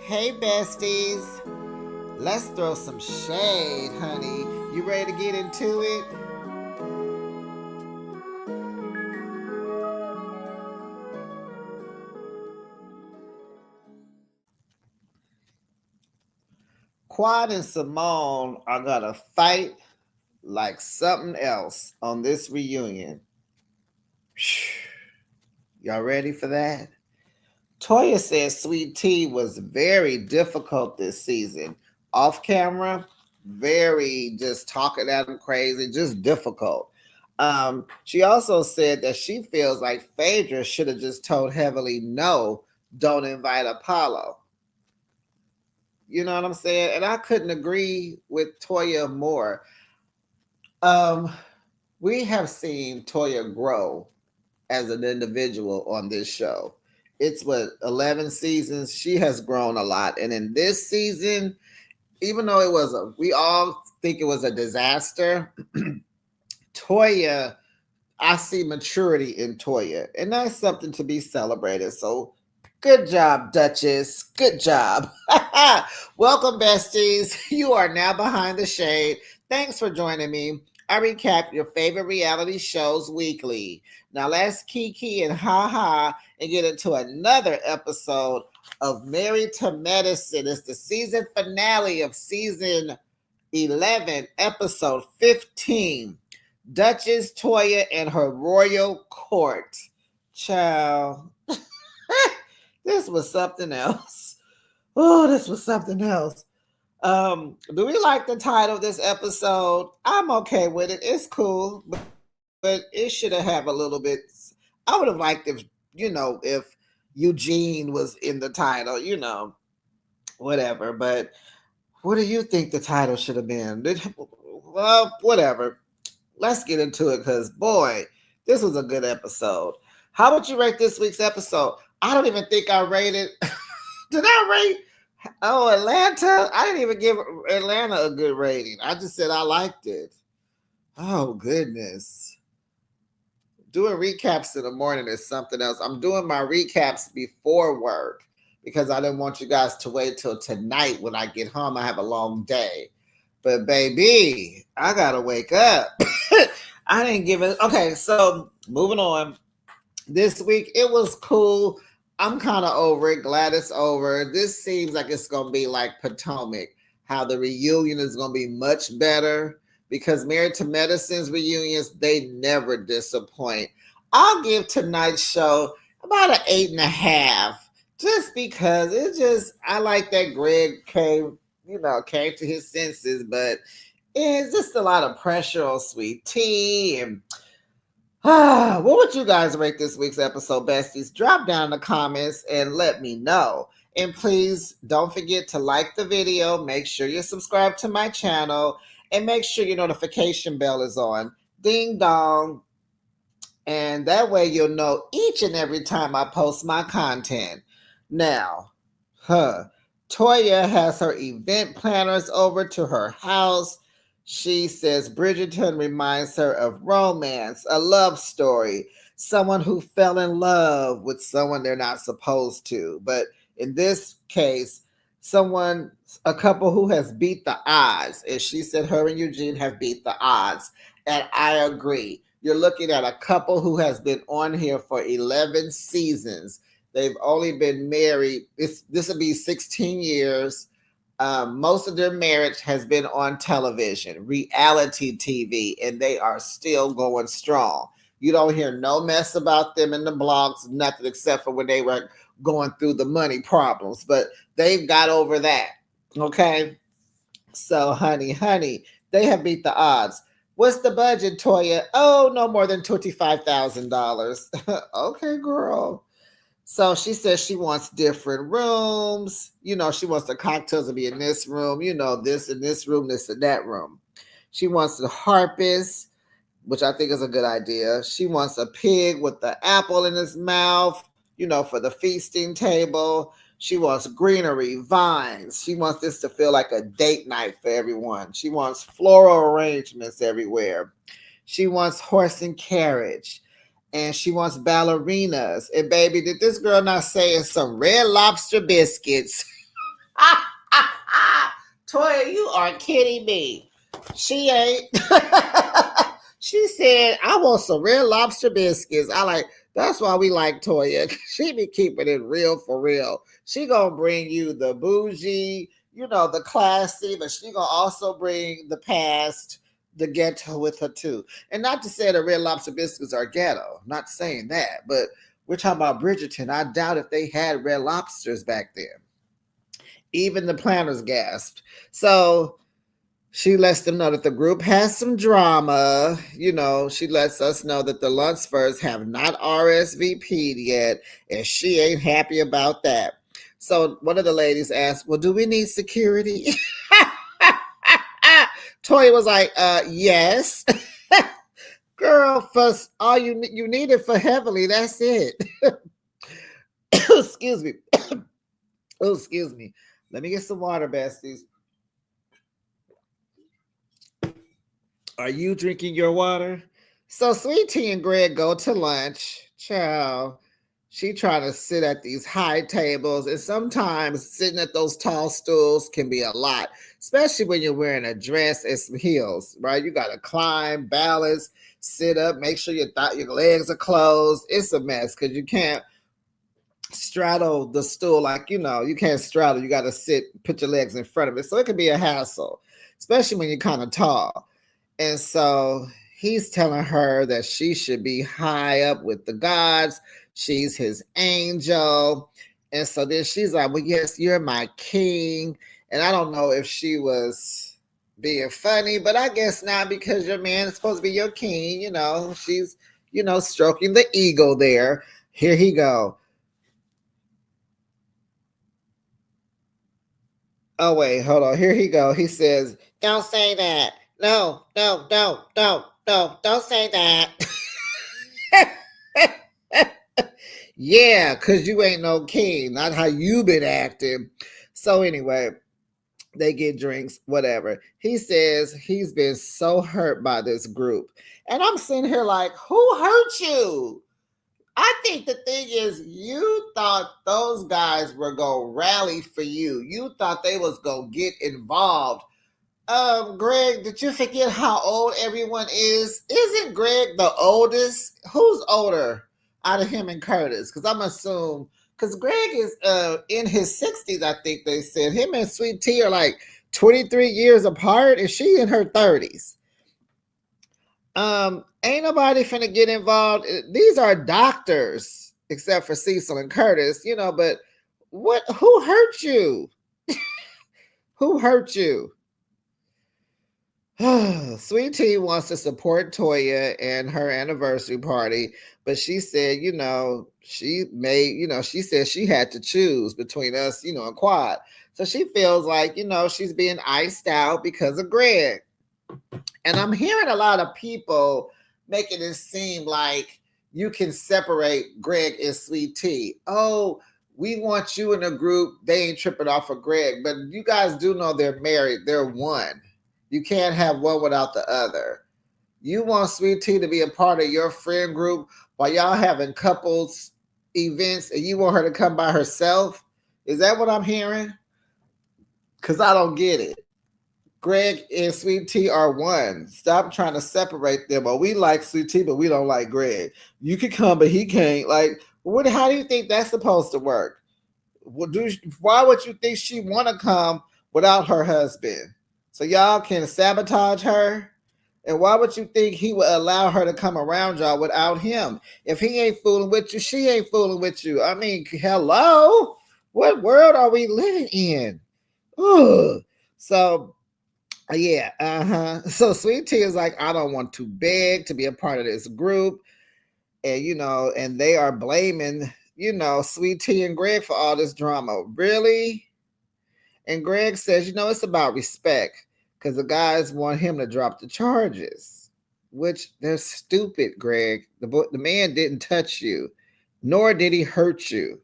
Hey, besties. Let's throw some shade, honey. You ready to get into it? Quad and Simone are gonna fight like something else on this reunion. Y'all ready for that? Toya says Sweet Tea was very difficult this season. Off camera, very just talking at him crazy, just difficult. She also said that she feels like Phaedra should have just told Heavenly no, don't invite Apollo. You know what I'm saying? And I couldn't agree with Toya more. Um, we have seen Toya grow as an individual on this show. It's what 11 seasons. She has grown a lot, and in this season, even though we all think it was a disaster. Toya, I see maturity in Toya, and that's something to be celebrated. So, good job, Duchess. Good job. Welcome, besties. You are now behind the shade. Thanks for joining me. I recap your favorite reality shows weekly. Now let's kiki and and get into another episode of Married to Medicine. It's the season finale of season 11, episode 15. Duchess Toya and her royal court. Child. This was something else. Oh, this was something else. Do we like the title of this episode? I'm okay with it. It's cool, but it should have a little bit. I would have liked if Eugene was in the title, whatever. But what do you think the title should have been? Well, whatever. Let's get into it because boy, this was a good episode. How would you rate this week's episode? I don't even think I rated. Did I rate? Oh, Atlanta. I didn't even give Atlanta a good rating. I just said I liked it. Oh goodness. Doing recaps in the morning is something else. I'm doing my recaps before work because I didn't want you guys to wait till tonight when I get home. I have a long day. But baby, I gotta wake up. I didn't give it. Okay, so moving on. This week it was cool. I'm kind of over it. Glad it's over. This seems like it's gonna be like Potomac. How the reunion is gonna be much better because Married to Medicine's reunions they never disappoint. I'll give tonight's show about an 8.5, just because I like that Greg came to his senses, but it's just a lot of pressure on Sweet Tea. And what would you guys rate this week's episode, besties? Drop down in the comments and let me know. And please don't forget to like the video. Make sure you subscribe to my channel and make sure your notification bell is on. Ding dong. And that way you'll know each and every time I post my content. Now, Toya has her event planners over to her house. She says Bridgerton reminds her of romance, a love story, someone who fell in love with someone they're not supposed to. But in this case, a couple who has beat the odds. And she said her and Eugene have beat the odds. And I agree. You're looking at a couple who has been on here for 11 seasons. They've only been married. This will be 16 years. Most of their marriage has been on television, reality TV, and they are still going strong. You don't hear no mess about them in the blogs, nothing except for when they were going through the money problems. But they've got over that. Okay. So, honey, they have beat the odds. What's the budget, Toya? Oh, no more than $25,000. Okay, girl. So she says she wants different rooms. She wants the cocktails to be in this room, this in this room, this in that room. She wants the harpist, which I think is a good idea. She wants a pig with the apple in his mouth, for the feasting table. She wants greenery, vines. She wants this to feel like a date night for everyone. She wants floral arrangements everywhere. She wants horse and carriage. And she wants ballerinas. And baby, did this girl not say it's some Red Lobster biscuits? Toya, you are kidding me. She ain't. She said, I want some Red Lobster biscuits. I like, that's why we like Toya. She be keeping it real for real. She gonna bring you the bougie, the classy, but she gonna also bring the past, the ghetto with her too. And not to say the Red Lobster biscuits are ghetto. I'm not saying that, but we're talking about Bridgerton. I doubt if they had Red Lobsters back then. Even the planners gasped. So she lets them know that the group has some drama. She lets us know that the Lunsfords have not RSVP'd yet, and she ain't happy about that. So one of the ladies asked, well, do we need security? Toya was like, yes. Girl, first, all you need it for heavily. That's it. Excuse me. Oh, excuse me. Let me get some water, besties. Are you drinking your water? So Sweet Tea and Greg go to lunch. Ciao. She trying to sit at these high tables, and sometimes sitting at those tall stools can be a lot, especially when you're wearing a dress and some heels, right? You got to climb, balance, sit up, make sure your legs are closed. It's a mess because you can't straddle the stool like, you can't straddle. You got to sit, put your legs in front of it. So it can be a hassle, especially when you're kind of tall. And so he's telling her that she should be high up with the gods. She's his angel. And so then she's like, well, yes, you're my king. And I don't know if she was being funny, but I guess not, because your man is supposed to be your king. She's, stroking the ego there. Here he go. Oh, wait, hold on. Here he go. He says, don't say that. No, don't say that. Yeah, because you ain't no king. Not how you been acting. So anyway, they get drinks, whatever. He says he's been so hurt by this group. And I'm sitting here like, who hurt you? I think the thing is, you thought those guys were going to rally for you. You thought they was going to get involved. Greg, did you forget how old everyone is? Isn't Greg the oldest? Who's older out of him and Curtis? Because I'm assuming, because Greg is in his 60s, I think they said. Him and Sweet Tea are like 23 years apart, and she in her 30s. Ain't nobody finna get involved. These are doctors, except for Cecil and Curtis, but who hurt you? Who hurt you? Sweet Tea wants to support Toya and her anniversary party, but she said, she said she had to choose between us, and Quad. So she feels like, she's being iced out because of Greg. And I'm hearing a lot of people making it seem like you can separate Greg and Sweet Tea. Oh, we want you in a group. They ain't tripping off of Greg. But you guys do know they're married. They're one. You can't have one without the other. You want Sweet Tea to be a part of your friend group while y'all having couples events, and you want her to come by herself? Is that what I'm hearing? Because I don't get it. Greg and Sweet Tea are one. Stop trying to separate them. Or we like Sweet Tea, but we don't like Greg. You could come, but he can't. Like, how do you think that's supposed to work? Why would you think she want to come without her husband? So y'all can sabotage her? And why would you think he would allow her to come around y'all without him? If he ain't fooling with you, she ain't fooling with you. I mean, hello? What world are we living in? Ugh. So, yeah, So Sweet Tea is like, I don't want to beg to be a part of this group. And, and they are blaming, Sweet Tea and Greg for all this drama. Really? And Greg says, it's about respect, because the guys want him to drop the charges, which they're stupid, Greg. The man didn't touch you, nor did he hurt you.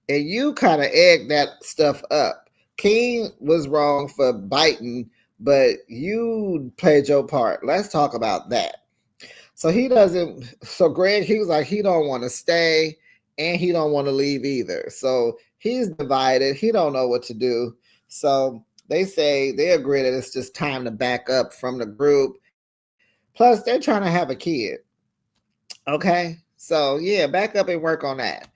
And you kind of egged that stuff up. King was wrong for biting, but you played your part. Let's talk about that. So Greg, he was like, he don't want to stay and he don't want to leave either. So He's divided. He don't know what to do. So they say they agree that it's just time to back up from the group. Plus, they're trying to have a kid. Okay? So yeah, back up and work on that.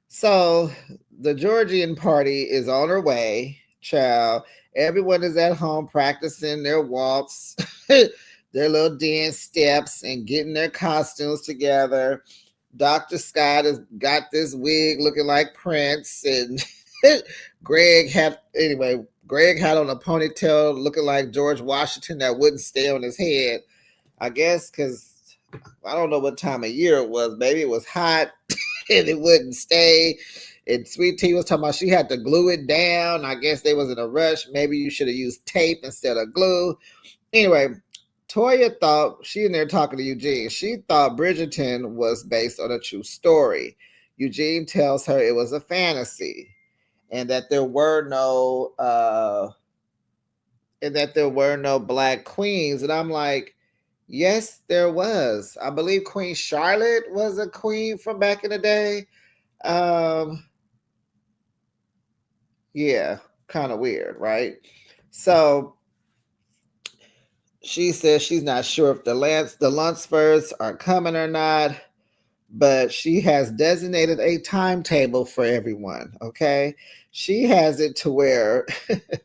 So the Georgian party is on her way, child. Everyone is at home practicing their waltz, their little dance steps, and getting their costumes together. Dr. Scott has got this wig looking like Prince, and Greg had on a ponytail looking like George Washington that wouldn't stay on his head. I guess because I don't know what time of year it was. Maybe it was hot and it wouldn't stay. And Sweet Tea was talking about she had to glue it down. I guess they was in a rush. Maybe you should have used tape instead of glue. Anyway, Toya thought, she in there talking to Eugene, she thought Bridgerton was based on a true story. Eugene tells her it was a fantasy and that there were no black queens. And I'm like, yes, there was. I believe Queen Charlotte was a queen from back in the day. Um, yeah, kind of weird, right? So she says she's not sure if the Lunsfords are coming or not, but she has designated a timetable for everyone. Okay, she has it to where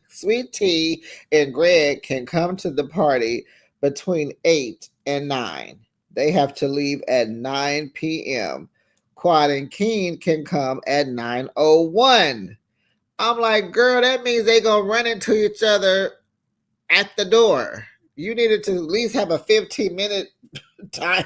Sweet Tea and Greg can come to the party between 8 and 9. They have to leave at 9 p.m. Quad and Keen can come at 9:01. I'm like, girl, that means they gonna run into each other at the door. You needed to at least have a 15-minute time,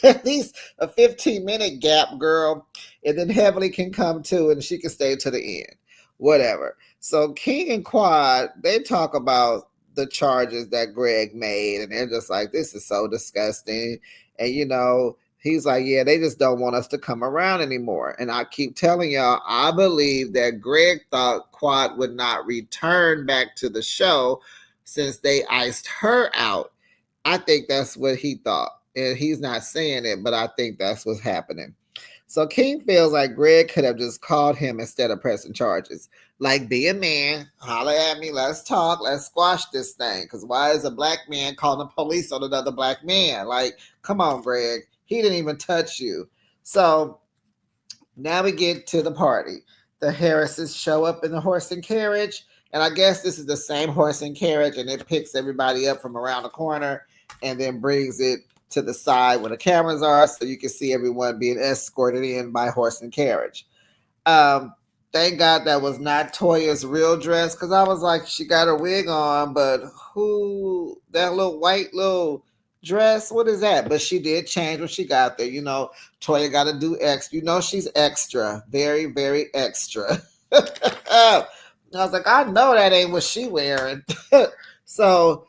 at least a 15-minute gap, girl. And then Heavenly can come too, and she can stay to the end. Whatever. So King and Quad, they talk about the charges that Greg made, and they're just like, this is so disgusting. And he's like, yeah, they just don't want us to come around anymore. And I keep telling y'all, I believe that Greg thought Quad would not return back to the show since they iced her out. I think that's what he thought. And he's not saying it, but I think that's what's happening. So King feels like Greg could have just called him instead of pressing charges. Like, be a man, holler at me, let's talk, let's squash this thing. Because why is a black man calling the police on another black man? Like, come on, Greg. He didn't even touch you. So now we get to the party. The Harrises show up in the horse and carriage. And I guess this is the same horse and carriage, and it picks everybody up from around the corner and then brings it to the side where the cameras are so you can see everyone being escorted in by horse and carriage. Thank God that was not Toya's real dress, because I was like, she got her wig on, but that little white little dress, what is that? But she did change when she got there. Toya got to do extra. She's extra, very, very extra. I was like, I know that ain't what she wearing. So,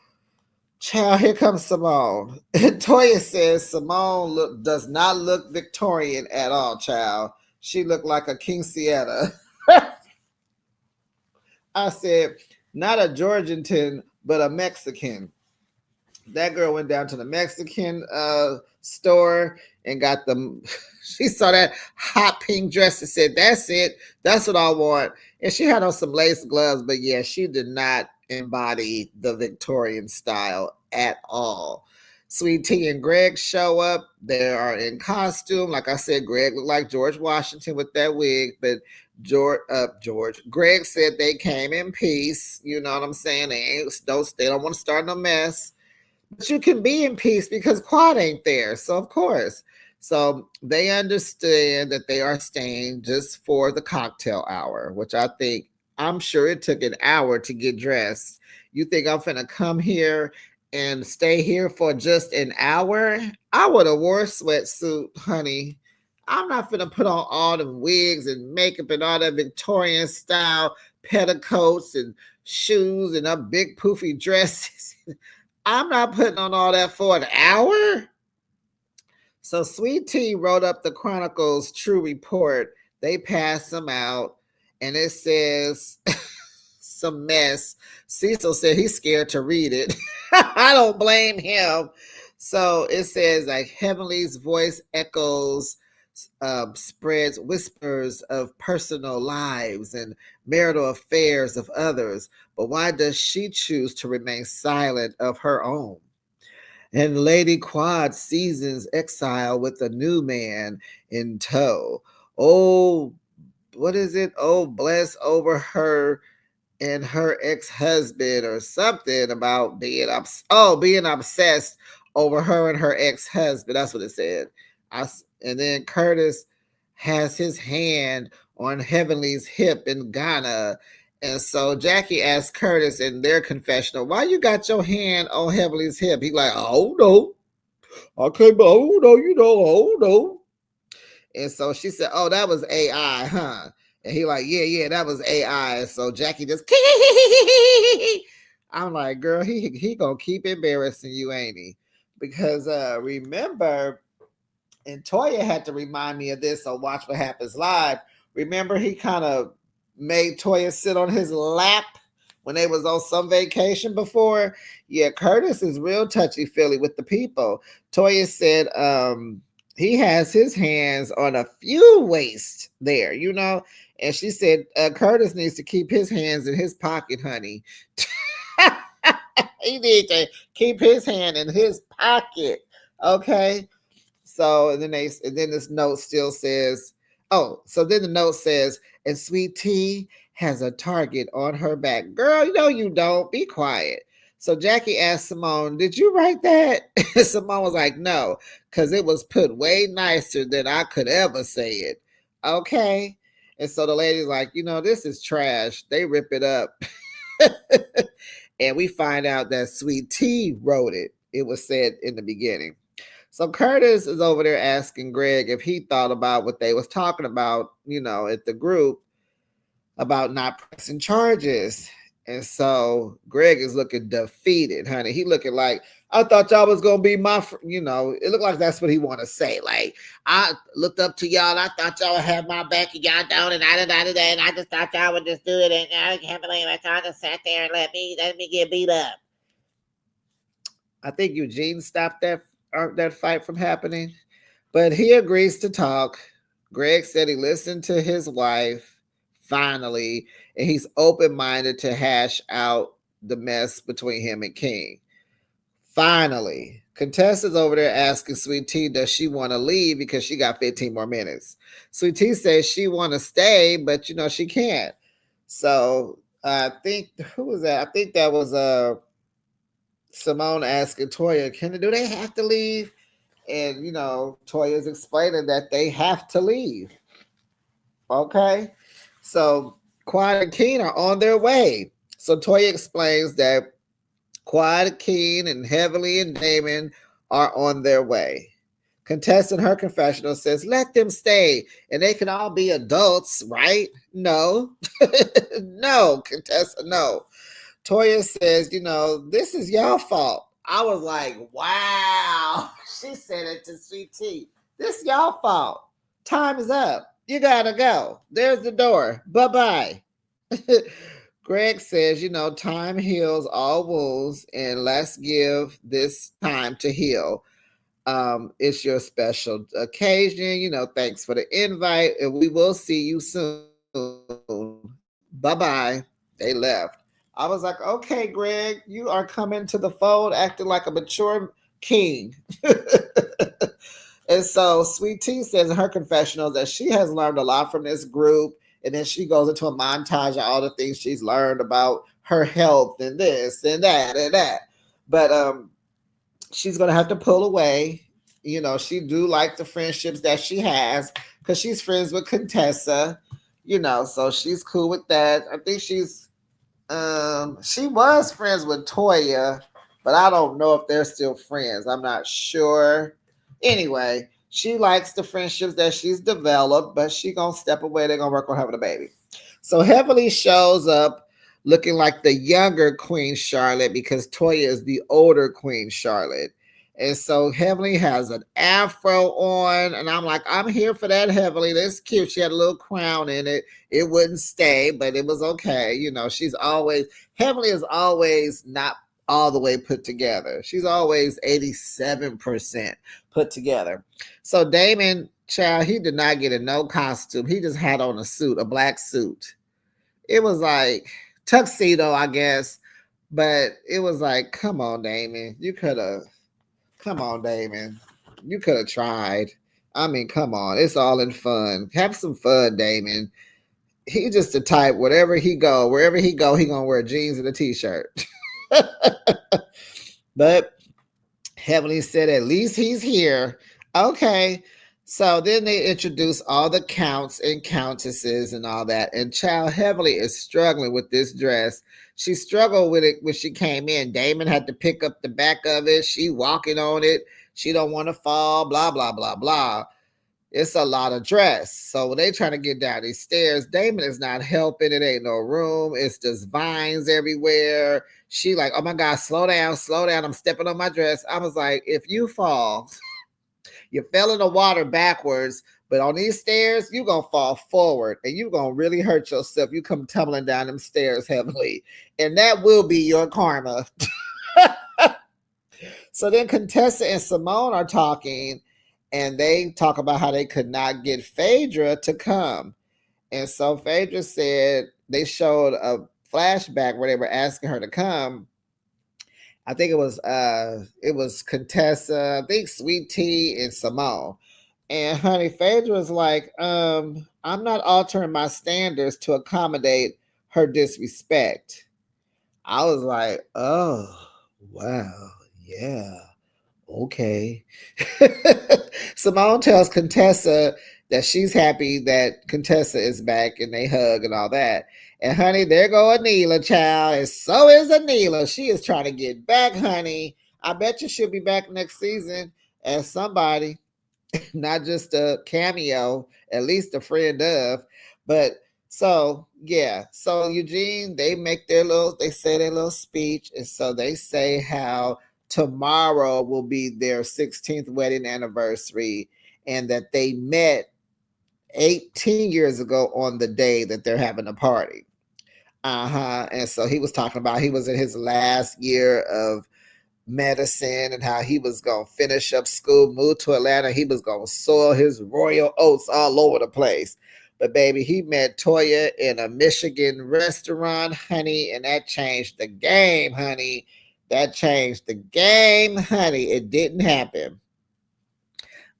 child, here comes Simone. Toya says Simone does not look Victorian at all, child. She looked like a quinceañera. I said, not a Georgian, but a Mexican. That girl went down to the Mexican store and got them. She saw that hot pink dress and said, that's it. That's what I want. And she had on some lace gloves, but yeah, she did not embody the Victorian style at all. Sweet Tea and Greg show up. They are in costume. Like I said, Greg looked like George Washington with that wig, but Greg said they came in peace. You know what I'm saying? They don't want to start no mess. But you can be in peace because Quad ain't there. So, of course. So they understand that they are staying just for the cocktail hour, which I'm sure it took an hour to get dressed. You think I'm finna come here and stay here for just an hour? I would have wore a sweatsuit, honey. I'm not finna put on all the wigs and makeup and all that Victorian style petticoats and shoes and up big poofy dresses. I'm not putting on all that for an hour. So Sweet Tea wrote up the Chronicle's true report. They passed them out, and it says some mess. Cecil said he's scared to read it. I don't blame him. So it says like Heavenly's voice echoes spreads whispers of personal lives and marital affairs of others. But why does she choose to remain silent of her own? And Lady Quad seasons exile with a new man in tow. Oh, what is it? Oh, bless over her and her ex-husband or something about being obsessed over her and her ex-husband. That's what it said. And then Curtis has his hand on Heavenly's hip in Ghana. And so Jackie asked Curtis in their confessional, why you got your hand on Heavenly's hip? He like, oh no. Okay, but oh no, oh no. And so she said, oh, that was AI, huh? And he like, yeah, that was AI. And so Jackie just, I'm like, girl, he gonna keep embarrassing you, ain't he? Because remember, and Toya had to remind me of this on Watch What Happens Live. Remember, he kind of made Toya sit on his lap when they was on some vacation before. Yeah, Curtis is real touchy feely with the people. Toya said he has his hands on a few waists there, and she said Curtis needs to keep his hands in his pocket, honey. He needs to keep his hand in his pocket, okay? So and then this note still says, oh, so then the note says, and Sweet Tea has a target on her back. Girl, you don't. Be quiet. So Jackie asked Simone, did you write that? Simone was like, no, because it was put way nicer than I could ever say it. Okay. And so the lady's like, this is trash. They rip it up. And we find out that Sweet Tea wrote it. It was said in the beginning. So Curtis is over there asking Greg if he thought about what they was talking about, at the group about not pressing charges. And so Greg is looking defeated, honey. He looking like, I thought y'all was gonna be it looked like that's what he want to say. Like, I looked up to y'all, I thought y'all would have my back, and y'all don't, and and I just thought y'all would just do it, and I can't believe it. Y'all just sat there and let me get beat up. I think Eugene stopped that fight from happening, but he agrees to talk. Greg said he listened to his wife finally, and he's open minded to hash out the mess between him and King. Finally, Contessa's over there asking Sweet Tea, does she want to leave because she got 15 more minutes? Sweet Tea says she want to stay, but she can't. So I think, who was that? I think that was Simone asking Toya, do they have to leave? And Toya's explaining that they have to leave. Okay. So Quad and Keen are on their way. So Toya explains that Quad, Keen, and Heavenly and Damon are on their way. Contessa in her confessional says, let them stay and they can all be adults, right? No. No, Contessa, no. Toya says, this is your fault. I was like, wow. She said it to Sweet Tea. This y'all fault. Time is up. You gotta go. There's the door. Bye-bye. Greg says, time heals all wounds, and let's give this time to heal. It's your special occasion. Thanks for the invite, and we will see you soon. Bye-bye. They left. I was like, okay, Greg, you are coming to the fold acting like a mature king. And so Sweet Tea says in her confessional that she has learned a lot from this group. And then she goes into a montage of all the things she's learned about her health and this and that and that. But she's going to have to pull away. She do like the friendships that she has because she's friends with Contessa, so she's cool with that. I think she was friends with Toya, but I don't know if they're still friends. I'm not sure. Anyway, she likes the friendships that she's developed, but she gonna step away. They're gonna work on having a baby. So Heavenly shows up looking like the younger Queen Charlotte because Toya is the older Queen Charlotte. And so Heavenly has an afro on, and I'm like, I'm here for that, Heavenly. That's cute. She had a little crown in it. It wouldn't stay, but it was okay. Heavenly is always not all the way put together. She's always 87% put together. So Damon Child, he did not get in no costume. He just had on a suit, a black suit. It was like tuxedo, I guess, but it was like, come on, Damon. You could have, come on, Damon. You could have tried. I mean, come on. It's all in fun. Have some fun, Damon. He just the type, wherever he go, he gonna wear jeans and a t-shirt. But Heavenly said, at least he's here. Okay. So then they introduce all the counts and countesses and all that. And Child Heavenly is struggling with this dress. She struggled with it when she came in. Damon had to pick up the back of it. She walking on it. She don't want to fall, blah, blah, blah, blah. It's a lot of dress. So when they trying to get down these stairs, Damon is not helping. It ain't no room. It's just vines everywhere. She like, oh my God, slow down, slow down. I'm stepping on my dress. I was like, if you fall, you fell in the water backwards, but on these stairs, you gonna fall forward and you gonna really hurt yourself. You come tumbling down them stairs heavily. And that will be your karma. So then Contessa and Simone are talking, and they talk about how they could not get Phaedra to come. And so Phaedra said they showed a flashback where they were asking her to come. I think it was Contessa, I think Sweet Tea and Simone. And honey, Phaedra was like, I'm not altering my standards to accommodate her disrespect. I was like, oh, wow, yeah. Okay. Simone tells Contessa that she's happy that Contessa is back and they hug and all that. And honey, there go Anila, child. And so is Anila. She is trying to get back, honey. I bet you she'll be back next season as somebody, not just a cameo, at least a friend of. But so yeah, so Eugene, they say their little speech, and so they say how tomorrow will be their 16th wedding anniversary, and that they met 18 years ago on the day that they're having a party. And so he was talking about he was in his last year of medicine and how he was going to finish up school, move to Atlanta. He was going to sow his royal oats all over the place. But baby, he met Toya in a Michigan restaurant, honey, and that changed the game, honey. That changed the game, honey. It didn't happen.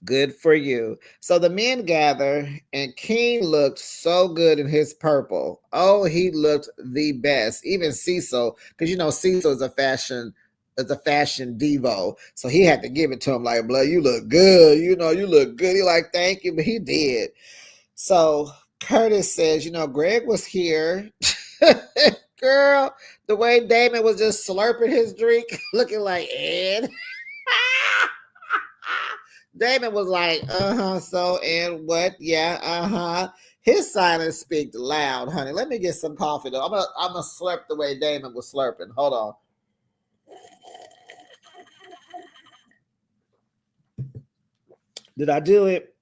Good for you. So the men gather, and King looked so good in his purple. Oh, he looked the best. Even Cecil, because you know Cecil is a fashion divo, so he had to give it to him like, "Blood, you look good. You know, you look good." He like, "Thank you," but he did. So Curtis says, "You know, Greg was here." Girl, the way Damon was just slurping his drink, looking like Ed. Damon was like, so and what? Yeah, His silence speaks loud, honey. Let me get some coffee though. I'm gonna slurp the way Damon was slurping. Hold on. Did I do it?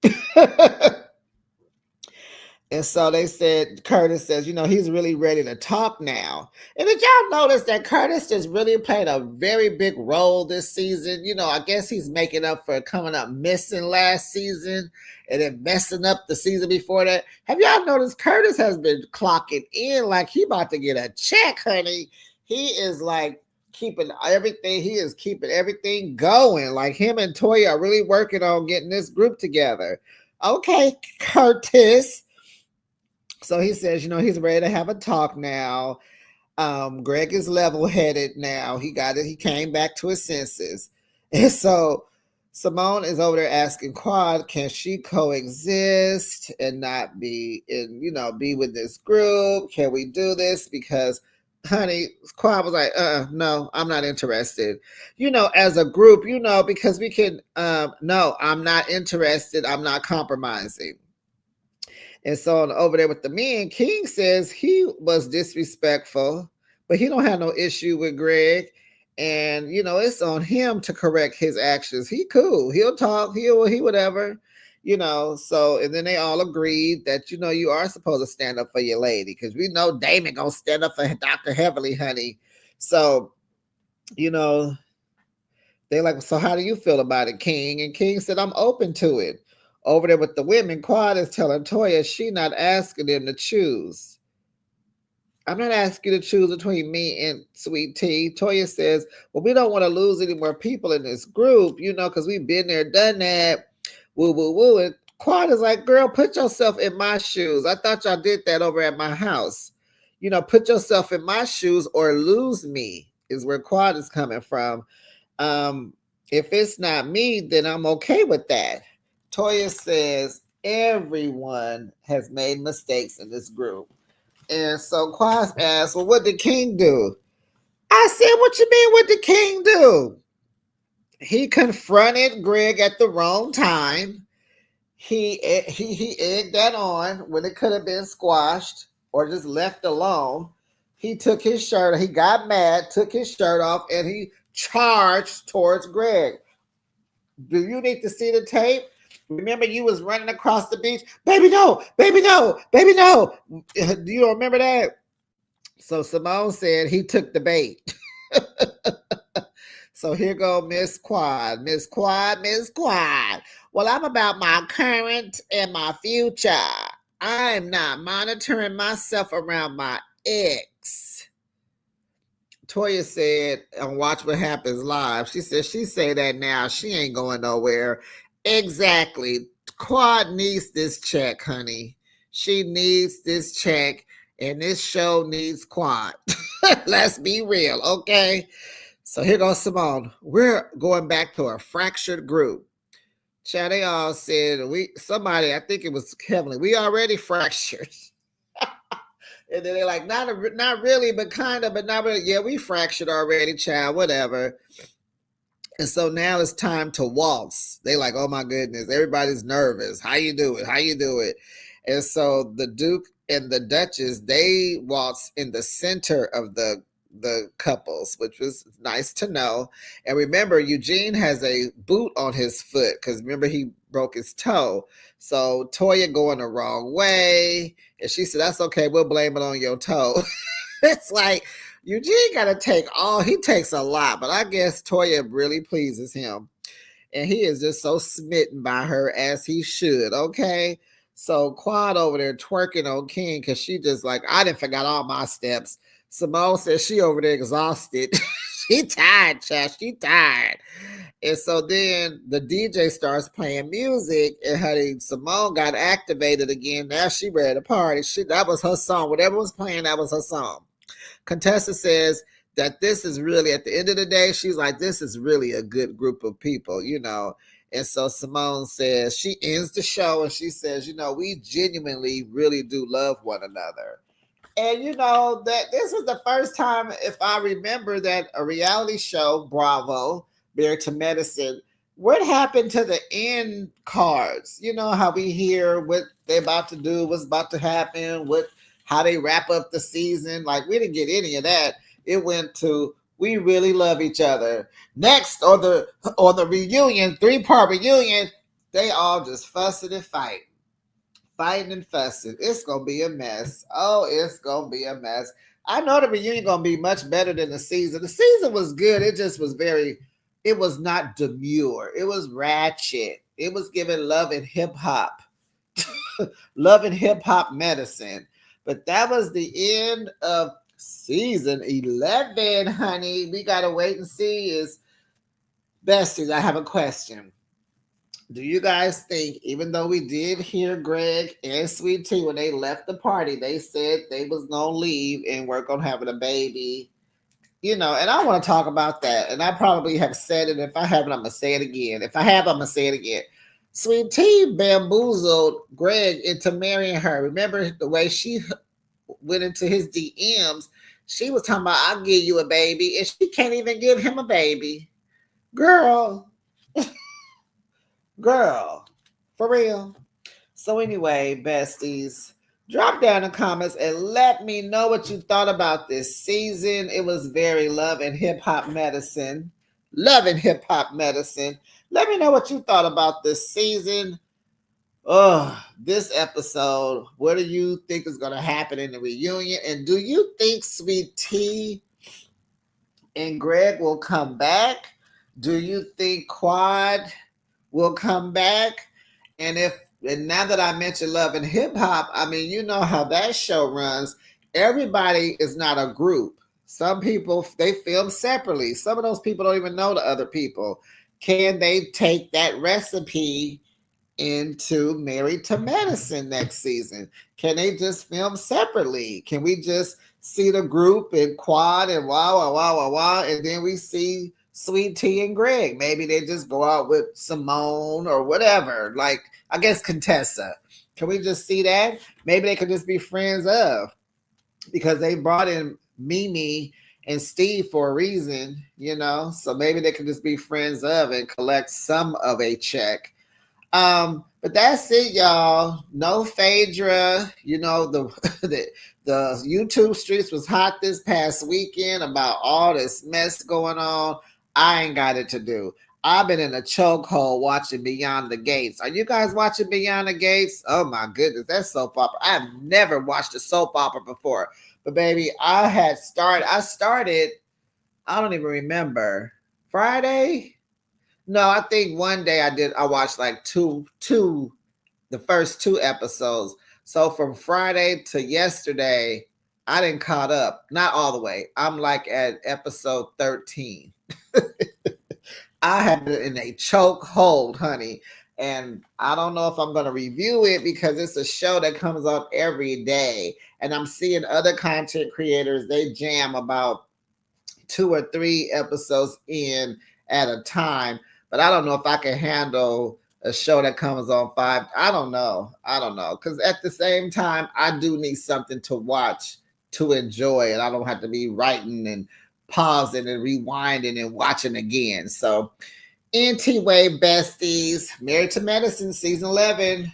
And so they said, Curtis says, you know, he's really ready to talk now. And did y'all notice that Curtis just really played a very big role this season? You know, I guess he's making up for coming up missing last season and then messing up the season before that. Have y'all noticed Curtis has been clocking in like he about to get a check, honey? He is like he is keeping everything going. Like him and Toya are really working on getting this group together. Okay, Curtis. So he says, you know, he's ready to have a talk now. Greg is level headed now. He got it. He came back to his senses. And so Simone is over there asking Quad, can she coexist and not be in, you know, be with this group? Can we do this? Because honey, Quad was like, no, I'm not interested. You know, as a group, you know, because we can no, I'm not interested. I'm not compromising. And so over there with the men, King says he was disrespectful, but he don't have no issue with Greg. And you know, it's on him to correct his actions. He cool. He'll talk. He whatever. You know, so and then they all agreed that you know you are supposed to stand up for your lady because we know Damon gonna stand up for Dr. Heavenly, honey. So, you know, they're like, so how do you feel about it, King? And King said, I'm open to it. Over there with the women, Quad is telling Toya she not asking them to choose. I'm not asking you to choose between me and Sweet Tea. Toya says, well, we don't want to lose any more people in this group, because we've been there, done that. Woo, woo, woo. And Quad is like, girl, put yourself in my shoes. I thought y'all did that over at my house. Put yourself in my shoes or lose me, is where Quad is coming from. Um, if it's not me, then I'm okay with that. Toya says, everyone has made mistakes in this group. And so Quas asked, well, what did King do? I said, what you mean, what did King do? He confronted Greg at the wrong time. He egged that on when it could have been squashed or just left alone. He took his shirt, he got mad, took his shirt off, and he charged towards Greg. Do you need to see the tape? Remember, you was running across the beach. Baby, no, baby, no, baby, no. Do you don't remember that? So Simone said he took the bait. So here go Miss Quad. Miss Quad, Miss Quad. Well, I'm about my current and my future. I'm not monitoring myself around my ex. Toya said on Watch What Happens Live, she said she say that now. She ain't going nowhere. Exactly. Quad needs this check, honey. She needs this check, and this show needs Quad. Let's be real, okay? So here goes Simone. We're going back to a fractured group. Child, they all said somebody, I think it was Heavenly, we already fractured. And then they're like, not really, but kind of, but not really. Yeah, we fractured already, child, whatever. And so now it's time to waltz. They like, oh my goodness, everybody's nervous. How you do it? How you do it? And so the Duke and the Duchess, they waltz in the center of the couples, which was nice to know. And remember, Eugene has a boot on his foot because remember he broke his toe. So Toya going the wrong way, and she said, "That's okay. We'll blame it on your toe." It's like Eugene got to he takes a lot, but I guess Toya really pleases him. And he is just so smitten by her as he should, okay? So Quad over there twerking on King because she just like, I didn't forgot all my steps. Simone says she over there exhausted. She tired, child. She tired. And so then the DJ starts playing music, and honey, Simone got activated again. Now she ready to party. That was her song. Whatever was playing, that was her song. Contessa says that this is really, at the end of the day, she's like, this is really a good group of people, And so Simone says, she ends the show and she says, we genuinely really do love one another. And that this was the first time, if I remember, that a reality show, Bravo, Married to Medicine, what happened to the end cards? You know how we hear what they're about to do, what's about to happen, how they wrap up the season. Like, we didn't get any of that. It went to, we really love each other. Next, or the reunion, 3-part reunion, they all just fussing and fighting and fussing. It's gonna be a mess. Oh, it's gonna be a mess. I know the reunion gonna be much better than the season. The season was good. It just was it was not demure. It was ratchet. It was giving love and hip hop. Love and hip hop medicine. But that was the end of season 11, honey. We gotta wait and see. Is Besties, I have a question. Do you guys think, even though we did hear Greg and Sweet Tea when they left the party, they said they was gonna leave and work on having a baby, and I want to talk about that. And I probably have said it. If I haven't, I'm gonna say it again. If I have, I'm gonna say it again. Sweet Tea bamboozled Greg into marrying her. Remember the way she went into his DMs? She was talking about, I'll give you a baby, and she can't even give him a baby. Girl, girl, for real. So anyway, besties, drop down in the comments and let me know what you thought about this season. It was very love and hip hop medicine. Love and hip hop medicine. Let me know what you thought about this season. Oh, this episode. What do you think is going to happen in the reunion? And do you think Sweet Tea and Greg will come back? Do you think Quad will come back? And now that I mentioned Love and Hip Hop, I mean, you know how that show runs. Everybody is not a group. Some people, they film separately. Some of those people don't even know the other people. Can they take that recipe into Married to Medicine next season? Can they just film separately? Can we just see the group and Quad and wow, and then we see Sweet Tea and Greg? Maybe they just go out with Simone or whatever. Like, I guess Contessa. Can we just see that? Maybe they could just be friends of, because they brought in Mimi and Steve for a reason, you know? So maybe they could just be friends of and collect some of a check. But that's it, y'all. No Phaedra. You know, the YouTube streets was hot this past weekend about all this mess going on. I ain't got it to do. I've been in a chokehold watching Beyond the Gates. Are you guys watching Beyond the Gates? Oh my goodness, that's soap opera. I've never watched a soap opera before. But baby, I started, I don't even remember. Friday? No, I think one day I watched like the first two episodes. So from Friday to yesterday, I didn't caught up. Not all the way. I'm like at episode 13. I have been in a choke hold, honey. And I don't know if I'm going to review it because it's a show that comes out every day. And I'm seeing other content creators, they jam about 2 or 3 episodes in at a time. But I don't know if I can handle a show that comes on 5. I don't know. Because at the same time, I do need something to watch to enjoy it. I don't have to be writing and pausing and rewinding and watching again. So, anyway, besties, Married to Medicine season 11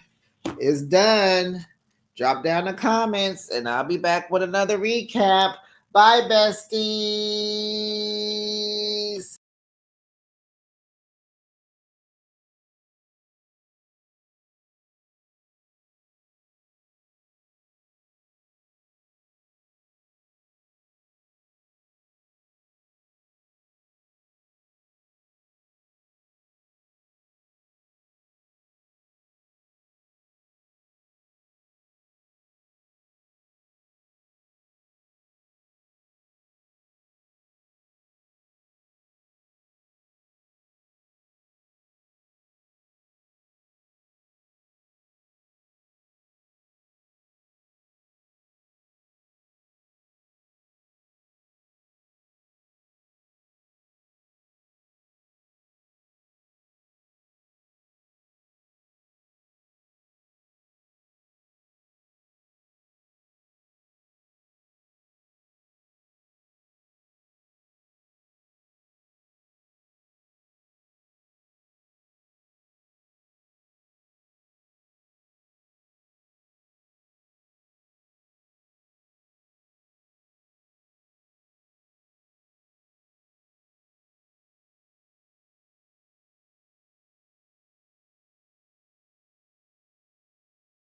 is done. Drop down the comments and I'll be back with another recap. Bye, besties.